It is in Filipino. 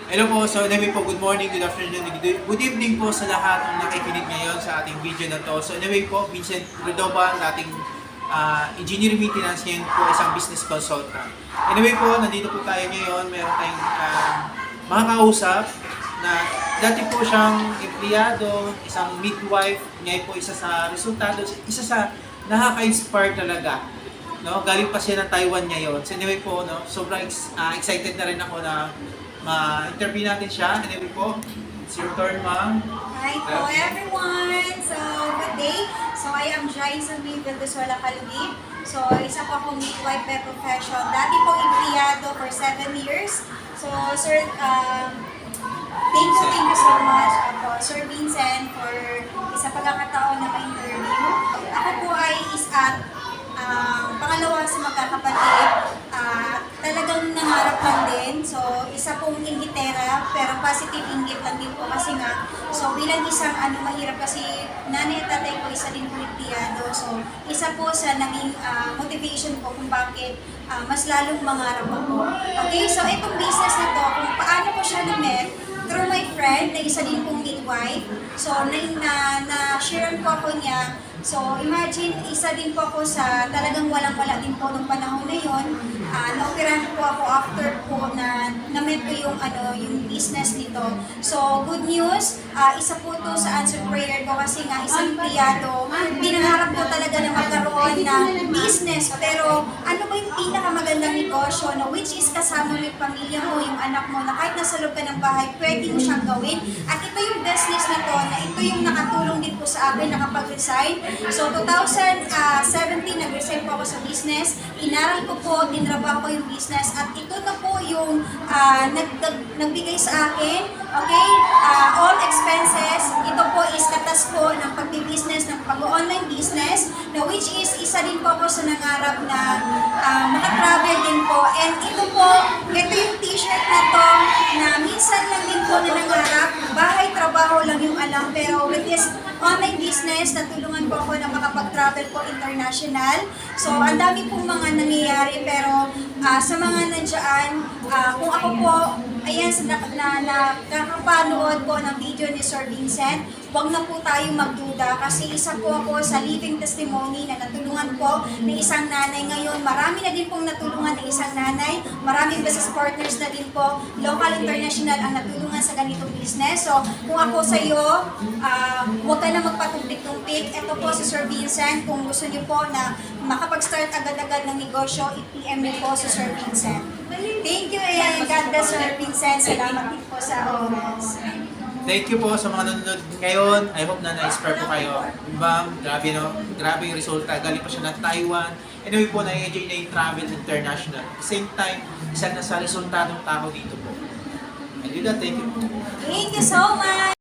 Hello po, so anyway po, good morning, good afternoon, good evening po sa lahat ng nakikinig ngayon sa ating video na to. So anyway po, Vincent Cordova, dating engineer maintenance, ngayon po isang business consultant. Anyway po, nandito po tayo ngayon, meron tayong mga kausap na dati po siyang empleyado, isang midwife, ngayon po isa sa resultado, isa sa nakaka-inspire talaga. No, galing pa siya ng Taiwan ngayon. So anyway po, no, sobrang excited na rin ako na ma-interview natin siya. Anyway po, it's your turn, ma'am. Hi po everyone! So, good day. So, I am Jaisa B. Vildezuela Calugib. So, isa po akong midwife by profession. Dati po empleyado for 7 years. So, sir, thank you so much po, Sir Vincent, for isa pagkakataon na ma-interview. Ako po ay pangalawa sa magkakapatid. Talagang nangarap lang din. So, isa pong inggitera, pero positive inggit lang din po kasi nga. So, bilang isang mahirap kasi nanay at tatay ko isa din po empleyado. So, isa po sa naging motivation ko kung bakit mas lalong mangarap ako. Okay, so itong business na to, kung paano ko siya na-met, through my friend na isa din pong midwife. So, na-sharean po ako niya. So, imagine, isa din po ako sa talagang walang-wala din po nung panahon na yun. Na-operahan po ako after po na na-met ko yung business nito. So, good news, isa po to sa answered prayer ko kasi nga isang empleyado, pinangarap ko talaga na magkaroon ng business. Pero, ano ba yung pinakamagandang negosyo na which is kasama mo yung pamilya mo, yung anak mo, na kahit nasa loob ka ng bahay, pwede mo siyang gawin. At ito yung business na to, na ito yung nakatulong din po sa akin, nakapag-resign. So, 2017, nag-resign po ako sa business. Inaral ko po, dinrabaho ko yung business. At ito na po yung nagbigay sa akin. Okay? All expenses. Ito po is katas po ng pag-business, ng pag-online business. Na which is, isa din po ako sa nangarap na makatravel din po. And ito po, ito yung t-shirt na to, na minsan lang din po na nangarap. Bahay, trabaho lang yung alam. Pero with this online business, natulungan po ako na makapag-travel po international. So, ang dami pong mga nangyayari, pero sa mga nandiyan, kung ako po, ayan, nakakapanood po ng video ni Sir Vincent, huwag na po tayo magduda kasi isa po ako sa living testimony na natulungan po ng isang nanay ngayon. Marami na din pong natulungan ng isang nanay, maraming business partners na din po, local, international ang natulungan sa ganitong business. So, kung ako sa iyo, huwag ka na magpatumpik-tumpik. Ito po si Sir Vincent, kung gusto niyo po na makapag-start agad-agad ng negosyo, i-PM niyo po si Sir Vincent. Thank you and God bless Sir Vincent. Salamat din po sa oras. Thank you po sa mga nanonood ngayon. I hope na na-inspire po kayo. Ma'am, grabe no? Grabe yung resulta. Galing pa siya ng Taiwan. Anyway po, na-enjoy na yung travel international. At the same time, isa na sa resultadong tao dito po. And with that, thank you po. Thank you so much!